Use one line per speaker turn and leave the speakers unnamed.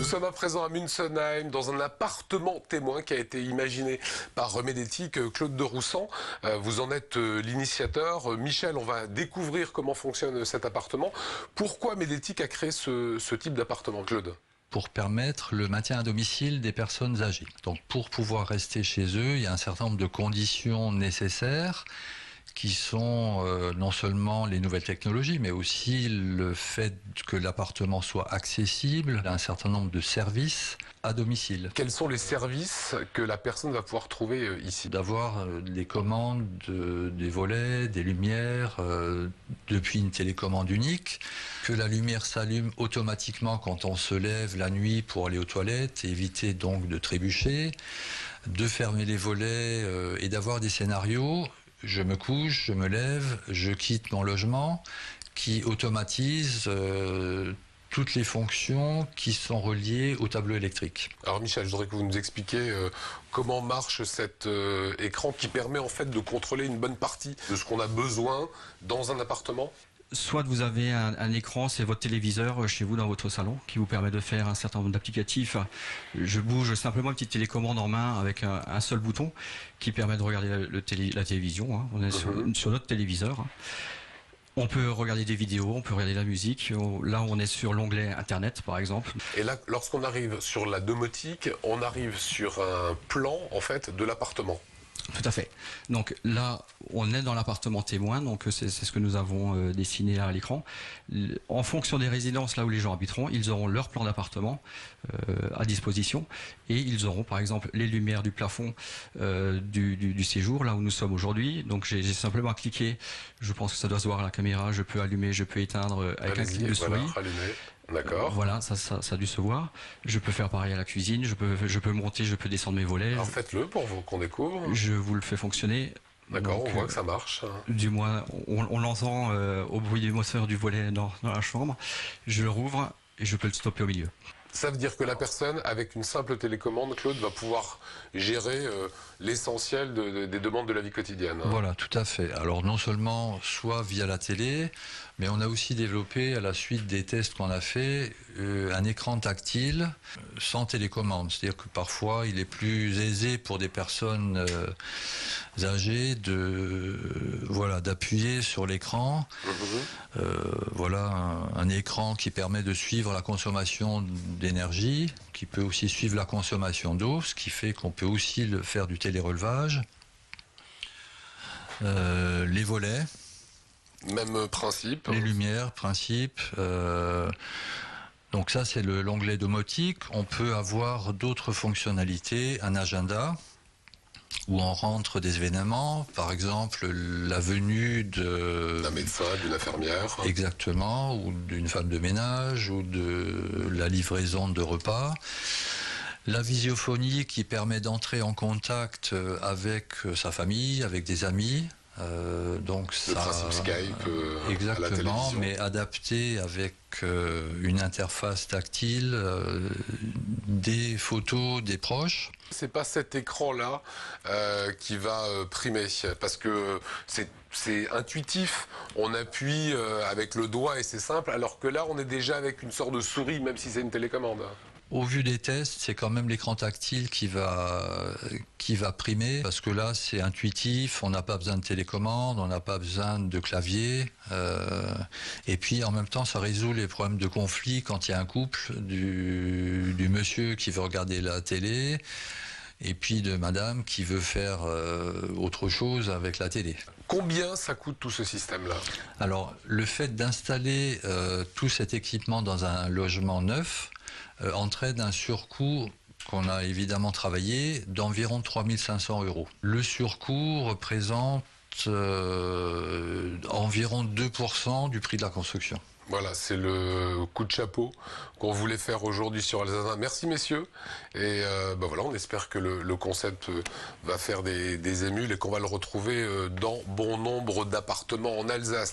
Nous sommes à présent à Münzenheim, dans un appartement témoin qui a été imaginé par Remédétique, Claude de Roussan. Vous en êtes l'initiateur. Michel, on va découvrir comment fonctionne cet appartement. Pourquoi Médétique a créé ce type d'appartement, Claude ?
Pour permettre le maintien à domicile des personnes âgées. Donc pour pouvoir rester chez eux, il y a un certain nombre de conditions nécessaires qui sont non seulement les nouvelles technologies, mais aussi le fait que l'appartement soit accessible à un certain nombre de services à domicile.
Quels sont les services que la personne va pouvoir trouver ici ?
D'avoir les commandes des volets, des lumières, depuis une télécommande unique, que la lumière s'allume automatiquement quand on se lève la nuit pour aller aux toilettes, et éviter donc de trébucher, de fermer les volets et d'avoir des scénarios. Je me couche, je me lève, je quitte mon logement, qui automatise toutes les fonctions qui sont reliées au tableau électrique.
Alors Michel, je voudrais que vous nous expliquiez comment marche cet écran qui permet en fait de contrôler une bonne partie de ce qu'on a besoin dans un appartement.
Soit vous avez un écran, c'est votre téléviseur chez vous dans votre salon qui vous permet de faire un certain nombre d'applicatifs. Je bouge simplement une petite télécommande en main avec un seul bouton qui permet de regarder la télévision. Hein. On est sur notre téléviseur. On peut regarder des vidéos, on peut regarder la musique. Là, on est sur l'onglet Internet, par exemple.
Et là, lorsqu'on arrive sur la domotique, on arrive sur un plan en fait de l'appartement.
Tout à fait. Donc là, on est dans l'appartement témoin, donc c'est ce que nous avons dessiné là à l'écran. En fonction des résidences, là où les gens habiteront, ils auront leur plan d'appartement à disposition et ils auront par exemple les lumières du plafond du séjour, là où nous sommes aujourd'hui. Donc j'ai simplement cliqué, je pense que ça doit se voir à la caméra, je peux allumer, je peux éteindre avec un clic de souris.
Voilà, rallumer. D'accord.
Voilà, ça a dû se voir. Je peux faire pareil à la cuisine, je peux monter, je peux descendre mes volets.
Alors faites-le pour qu'on découvre.
Je vous le fais fonctionner.
D'accord, on voit que ça marche.
Du moins, on l'entend au bruit du moteur du volet dans la chambre. Je le rouvre et je peux le stopper au milieu.
Ça veut dire que la personne, avec une simple télécommande, Claude, va pouvoir gérer l'essentiel des demandes de la vie quotidienne. Hein.
Voilà, tout à fait. Alors non seulement soit via la télé, mais on a aussi développé, à la suite des tests qu'on a fait, un écran tactile sans télécommande. C'est-à-dire que parfois, il est plus aisé pour des personnes âgées d'appuyer sur l'écran. Voilà un écran qui permet de suivre la consommation d'énergie, qui peut aussi suivre la consommation d'eau, ce qui fait qu'on peut aussi faire du télérelevage. Les volets.
Même principe.
Les lumières, principe. Donc ça, c'est l'onglet domotique. On peut avoir d'autres fonctionnalités, un agenda, où on rentre des événements, par exemple la venue d'un
médecin, d'une infirmière.
Exactement, ou d'une femme de ménage, ou de la livraison de repas. La visiophonie qui permet d'entrer en contact avec sa famille, avec des amis. Donc
le principe Skype à la télévision.
Mais adapté avec une interface tactile, des photos des proches.
C'est pas cet écran-là qui va primer, parce que c'est intuitif, on appuie avec le doigt et c'est simple, alors que là on est déjà avec une sorte de souris, même si c'est une télécommande.
Au vu des tests, c'est quand même l'écran tactile qui va primer, parce que là, c'est intuitif, on n'a pas besoin de télécommande, on n'a pas besoin de clavier, et puis en même temps, ça résout les problèmes de conflit quand il y a un couple, du monsieur qui veut regarder la télé, et puis de madame qui veut faire autre chose avec la télé.
Combien ça coûte tout ce système-là ?
Alors, le fait d'installer tout cet équipement dans un logement neuf, entraîne un surcoût qu'on a évidemment travaillé d'environ 3 500 €. Le surcoût représente environ 2% du prix de la construction.
Voilà, c'est le coup de chapeau qu'on voulait faire aujourd'hui sur Alsace. Merci messieurs. Et voilà, on espère que le concept va faire des émules et qu'on va le retrouver dans bon nombre d'appartements en Alsace.